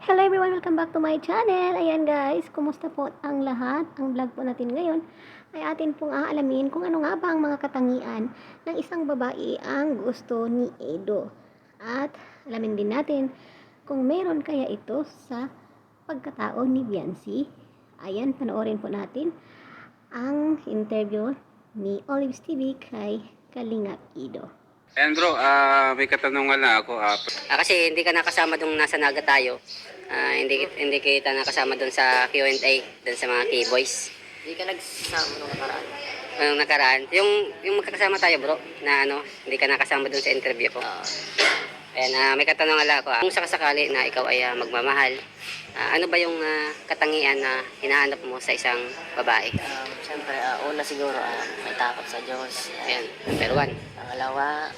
Hello everyone! Welcome back to my channel! Ayan guys, kumusta po ang lahat? Ang vlog po natin ngayon ay atin pong aalamin kung ano nga ba ang mga katangian ng isang babae ang gusto ni Edo. At alamin din natin kung meron kaya ito sa pagkatao ni Viancy. Ayan, panoorin po natin ang interview ni Olives TV kay Kalingap Edo. Ayan bro, may katanungan lang ako. Kasi hindi ka nakasama dong nasa Naga tayo. Hindi kita nakasama doon sa Q&A, doon sa mga keyboys. Hindi ka nagsama nung nakaraan. Nung nakaraan, yung magkakasama tayo bro, na hindi ka nakasama doon sa interview ko. Ayan, may katanungan lang ako. Kung sakasakali na ikaw ay magmamahal, ano ba yung katangian na hinahanap mo sa isang babae? Siyempre, una siguro, may takot sa Diyos. Ayan, number one. Pangalawa,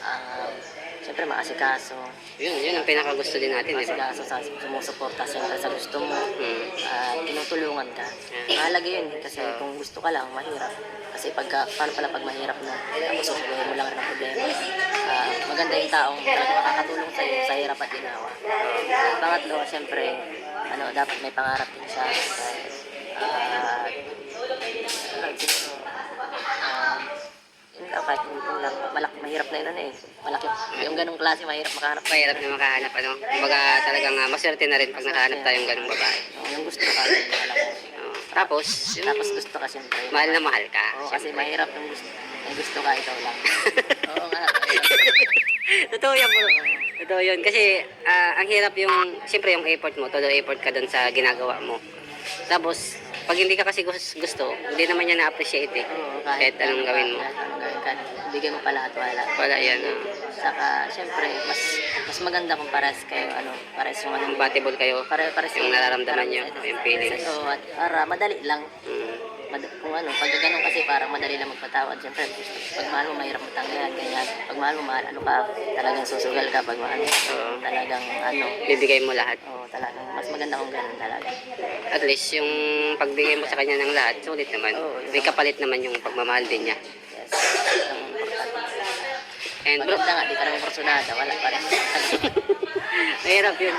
siyempre maasikaso. Yun ang pinakagusto din natin, di ba? Maasikaso sa sumusuporta siyempre sa gusto mo. Tinutulungan ka. Mahalaga yun kasi kung gusto ka lang, mahirap. Kasi paano pala pag mahirap na, tapos susubuhin mo lang ng problema. Maganda yung taong makakatulong sa iyo sa hirap at ginawa. Pangatlo, siyempre, dapat may pangarap din siya. Kahit mahirap na yun malaki. Yung ganong klase, mahirap makahanap. Mahirap na makahanap, Kumbaga talagang maswerte na rin pag nakahanap tayong ganong babae. Yung gusto ka, alam mo. Tapos Gusto ka siyempre. mahal na mahal ka. Oo, kasi mahirap yung gusto ka, ikaw lang. Oo nga. Totoo yan bro. Totoo yun. Kasi ang hirap siyempre yung effort mo, todo effort ka dun sa ginagawa mo. Tapos, pag hindi ka kasi gusto, hindi naman niya na-appreciate eh. Oo, kahit anong gawin mo. Bigyan mo pa lahat, wala. Wala yan. Saka, siyempre, mas maganda kung pares kayo, pares yung Compatible kayo. Pares yung nararamdaman nyo, yung feelings. So, at para madali lang. Pag ganun kasi parang madali lang magpatawad. Siyempre, pag mahal mo, mahirap matanggihan. Kaya, pag mahal mo, talagang susugal ka. Pag mahal mo, talagang bibigay mo lahat. Oo, talagang mas maganda kung ganun talaga. At least, yung pagbigay mo sa kanya ng lahat, sulit naman. May kapalit naman yung pagmamahal din niya. Yes, ang importante. And bro, Maganda nga, di ka naman personada. Wala pa rin. mahirap yun.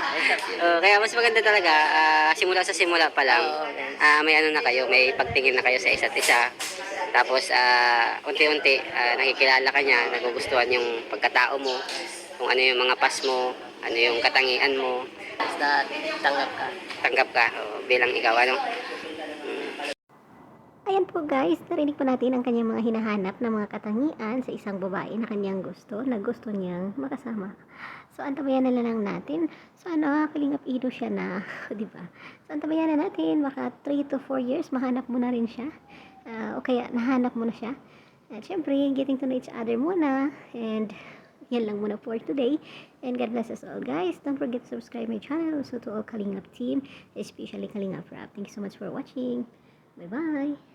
Kaya mas maganda talaga, simula sa simula pa lang, may na kayo, may pagtingin na kayo sa isa't isa. Tapos, unti-unti, nakikilala ka niya, nagugustuhan yung pagkatao mo, kung ano yung mga pas mo, ano yung katangian mo. Basta Tanggap ka bilang ikaw, Ayan po guys, narinig po natin ang kanyang mga hinahanap na mga katangian sa isang babae na kanyang gusto, na gusto niyang makasama. So, antabayan na lang natin. So, Kalingap Edo siya na, di ba? So, antabayan na natin, baka 3 to 4 years, mahanap mo na rin siya. O kaya, nahanap mo na siya. At syempre, getting to know each other muna. And, yan lang muna for today. And God bless us all guys. Don't forget to subscribe my channel. Also to all Kalingap team, especially Kalingap Rap. Thank you so much for watching. Bye-bye.